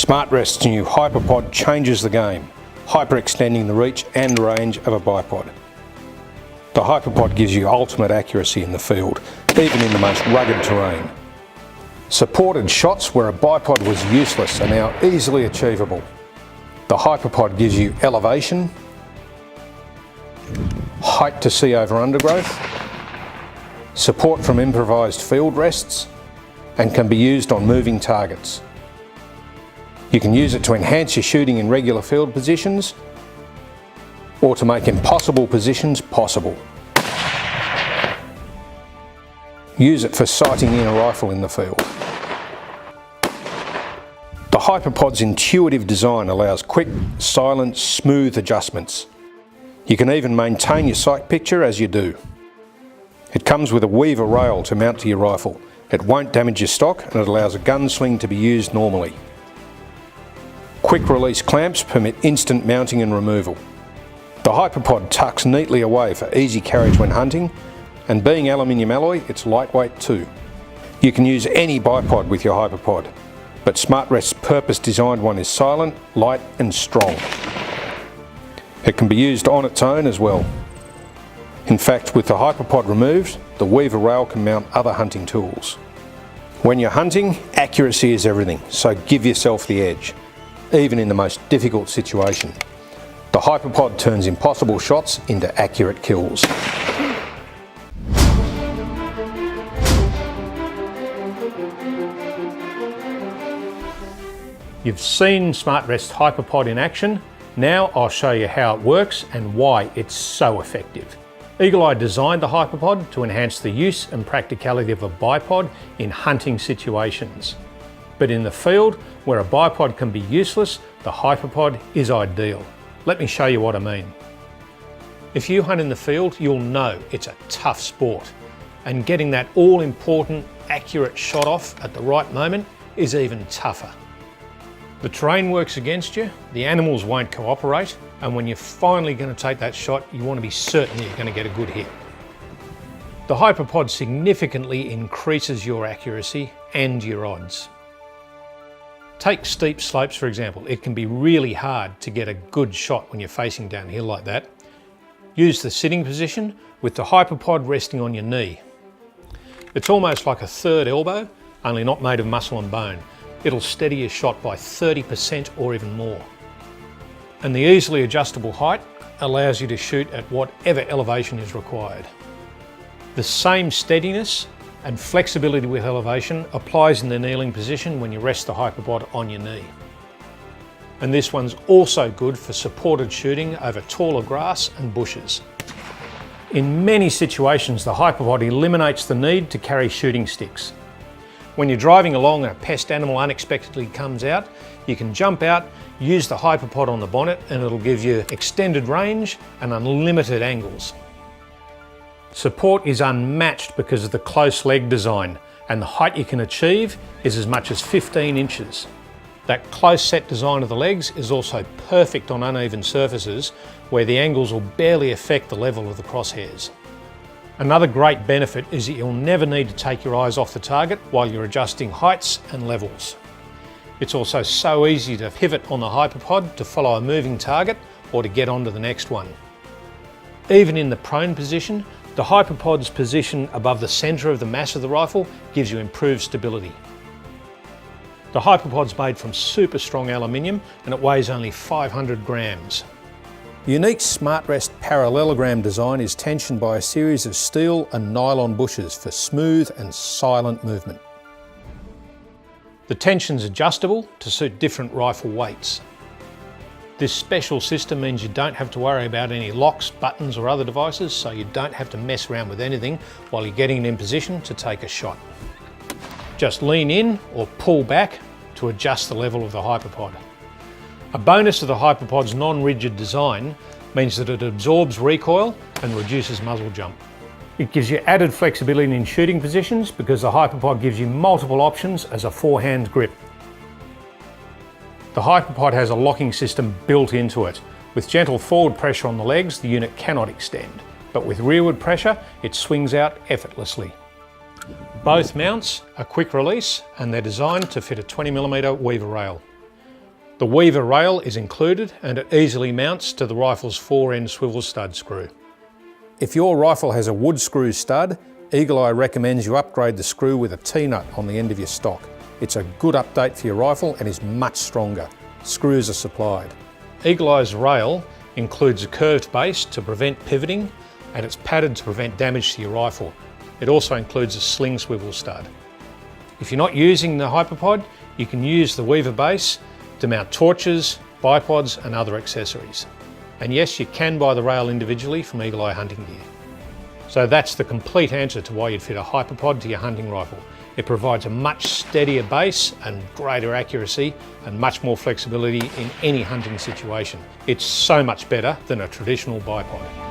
SmartRest's new HYPER changes the game, hyper-extending the reach and range of a bipod. The HYPER gives you ultimate accuracy in the field, even in the most rugged terrain. Supported shots where a bipod was useless are now easily achievable. The HYPER gives you elevation, height to see over undergrowth, support from improvised field rests, and can be used on moving targets. You can use it to enhance your shooting in regular field positions or to make impossible positions possible. Use it for sighting in a rifle in the field. The HYPER's intuitive design allows quick, silent, smooth adjustments. You can even maintain your sight picture as you do. It comes with a weaver rail to mount to your rifle. It won't damage your stock and it allows a gun sling to be used normally. Quick release clamps permit instant mounting and removal. The HYPER tucks neatly away for easy carriage when hunting, and being aluminium alloy, it's lightweight too. You can use any bipod with your HYPER, but SmartRest's purpose-designed one is silent, light and strong. It can be used on its own as well. In fact, with the HYPER removed, the weaver rail can mount other hunting tools. When you're hunting, accuracy is everything, so give yourself the edge, even in the most difficult situation. The HYPER turns impossible shots into accurate kills. You've seen SmartRest HYPER in action. Now I'll show you how it works and why it's so effective. Eagle Eye designed the HYPER to enhance the use and practicality of a bipod in hunting situations. But in the field, where a bipod can be useless, the HYPER is ideal. Let me show you what I mean. If you hunt in the field, you'll know it's a tough sport, and getting that all-important, accurate shot off at the right moment is even tougher. The terrain works against you, the animals won't cooperate, and when you're finally going to take that shot, you want to be certain you're going to get a good hit. The HYPER significantly increases your accuracy and your odds. Take steep slopes for example. It can be really hard to get a good shot when you're facing downhill like that. Use the sitting position with the HYPER resting on your knee. It's almost like a third elbow, only not made of muscle and bone. It'll steady your shot by 30% or even more. And the easily adjustable height allows you to shoot at whatever elevation is required. The same steadiness and flexibility with elevation applies in the kneeling position when you rest the HYPER on your knee. And this one's also good for supported shooting over taller grass and bushes. In many situations, the HYPER eliminates the need to carry shooting sticks. When you're driving along and a pest animal unexpectedly comes out, you can jump out, use the HYPER on the bonnet, and it'll give you extended range and unlimited angles. Support is unmatched because of the close leg design, and the height you can achieve is as much as 15 inches. That close set design of the legs is also perfect on uneven surfaces where the angles will barely affect the level of the crosshairs. Another great benefit is that you'll never need to take your eyes off the target while you're adjusting heights and levels. It's also so easy to pivot on the HYPER to follow a moving target or to get onto the next one. Even in the prone position, the HYPER's position above the centre of the mass of the rifle gives you improved stability. The HYPER's made from super strong aluminium and it weighs only 500 grams. The unique SmartRest parallelogram design is tensioned by a series of steel and nylon bushes for smooth and silent movement. The tension's adjustable to suit different rifle weights. This special system means you don't have to worry about any locks, buttons or other devices, so you don't have to mess around with anything while you're getting it in position to take a shot. Just lean in or pull back to adjust the level of the HYPER. A bonus of the HYPER's non-rigid design means that it absorbs recoil and reduces muzzle jump. It gives you added flexibility in shooting positions because the HYPER gives you multiple options as a forehand grip. The HYPER has a locking system built into it. With gentle forward pressure on the legs, the unit cannot extend, but with rearward pressure, it swings out effortlessly. Both mounts are quick release and they're designed to fit a 20mm weaver rail. The Weaver rail is included and it easily mounts to the rifle's 4-end swivel stud screw. If your rifle has a wood screw stud, Eagle Eye recommends you upgrade the screw with a T-nut on the end of your stock. It's a good update for your rifle and is much stronger. Screws are supplied. Eagle Eye's rail includes a curved base to prevent pivoting and it's padded to prevent damage to your rifle. It also includes a sling swivel stud. If you're not using the HYPER, you can use the Weaver base to mount torches, bipods and other accessories. And yes, you can buy the rail individually from Eagle Eye Hunting Gear. So that's the complete answer to why you'd fit a HYPER to your hunting rifle. It provides a much steadier base and greater accuracy and much more flexibility in any hunting situation. It's so much better than a traditional bipod.